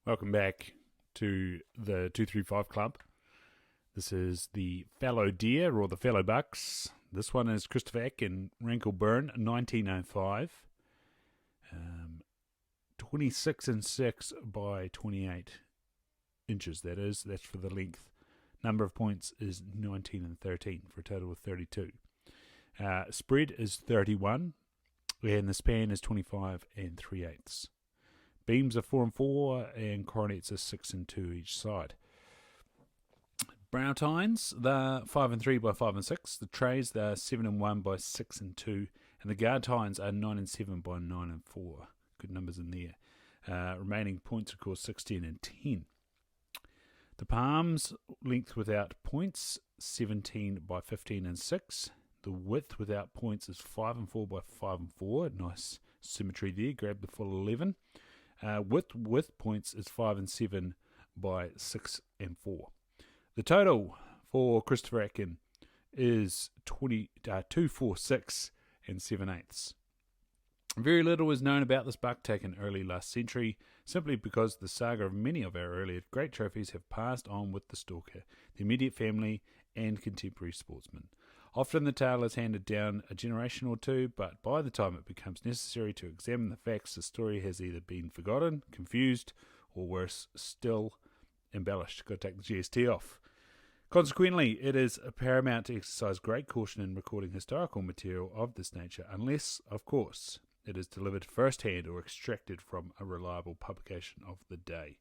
Welcome back to the 235 Club. This is the Fallow Deer or the Fallow Bucks. This one is Christopher Atkin, Rankle Burn, 1905. 26 and 6 by 28 inches, that is. That's for the length. Number of points is 19 and 13 for a total of 32. Spread is 31 and the span is 25 and 3/8. Beams are 4 and 4 and coronets are 6 and 2 each side. Brow tines, they're 5 and 3 by 5 and 6. The trays, they're 7 and 1 by 6 and 2. And the guard tines are 9 and 7 by 9 and 4. Good numbers in there. Remaining points, of course, 16 and 10. The palms, length without points, 17 by 15 and 6. The width without points is 5 and 4 by 5 and 4. Nice symmetry there. Grab the full 11. Width with points is 5 and 7 by 6 and 4. The total for Christopher Atkin is 246 and 7/8. Very little is known about this buck taken early last century, simply because the saga of many of our earlier great trophies have passed on with the stalker, the immediate family, and contemporary sportsmen. Often the tale is handed down a generation or two, but by the time it becomes necessary to examine the facts, the story has either been forgotten, confused, or worse still, embellished. Got to take the GST off. Consequently, it is paramount to exercise great caution in recording historical material of this nature, unless, of course, it is delivered first-hand or extracted from a reliable publication of the day.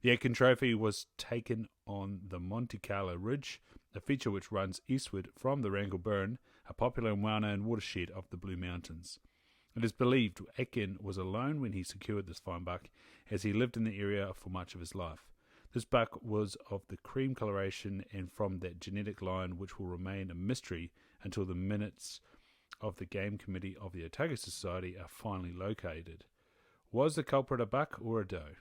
The Atkin Trophy was taken on the Monte Carlo Ridge, a feature which runs eastward from the Rankle Burn, a popular and well-known watershed of the Blue Mountains. It is believed Atkin was alone when he secured this fine buck, as he lived in the area for much of his life. This buck was of the cream coloration and from that genetic line which will remain a mystery until the minutes of the Game Committee of the Otago Society are finally located. Was the culprit a buck or a doe?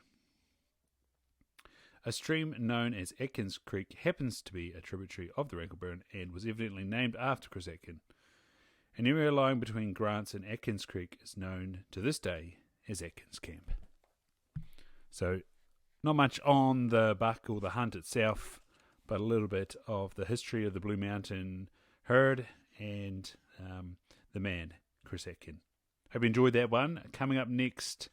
A stream known as Atkins Creek happens to be a tributary of the Rankle Burn and was evidently named after Chris Atkin. An area lying between Grants and Atkins Creek is known to this day as Atkins Camp. So, not much on the buck or the hunt itself, but a little bit of the history of the Blue Mountain herd and the man, Chris Atkin. Hope you enjoyed that one. Coming up next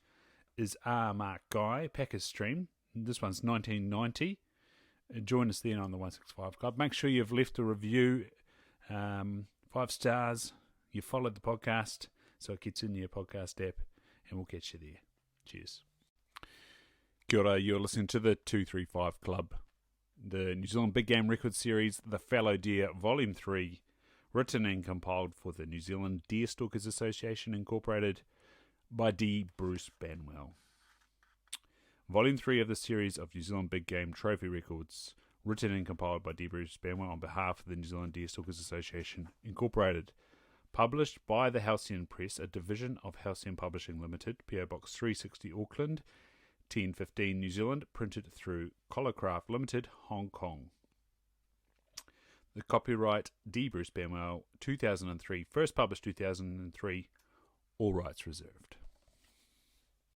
is R. Mark Guy, Packers Stream. This one's 1990. Join us then on the 165 Club. Make sure you've left a review, 5 stars. You followed the podcast, so it gets in your podcast app, and we'll catch you there. Cheers. Kia ora, you're listening to the 235 Club, the New Zealand Big Game Record Series, The Fallow Deer, Volume 3, written and compiled for the New Zealand Deer Stalkers Association, Incorporated, by D. Bruce Banwell. Volume 3 of the series of New Zealand Big Game Trophy Records, written and compiled by D. Bruce Banwell on behalf of the New Zealand Deer Stalkers Association, Incorporated. Published by the Halcyon Press, a division of Halcyon Publishing Limited, PO Box 360 Auckland, 1015 New Zealand, printed through Collarcraft Limited, Hong Kong. The copyright D. Bruce Banwell, 2003, first published 2003, all rights reserved.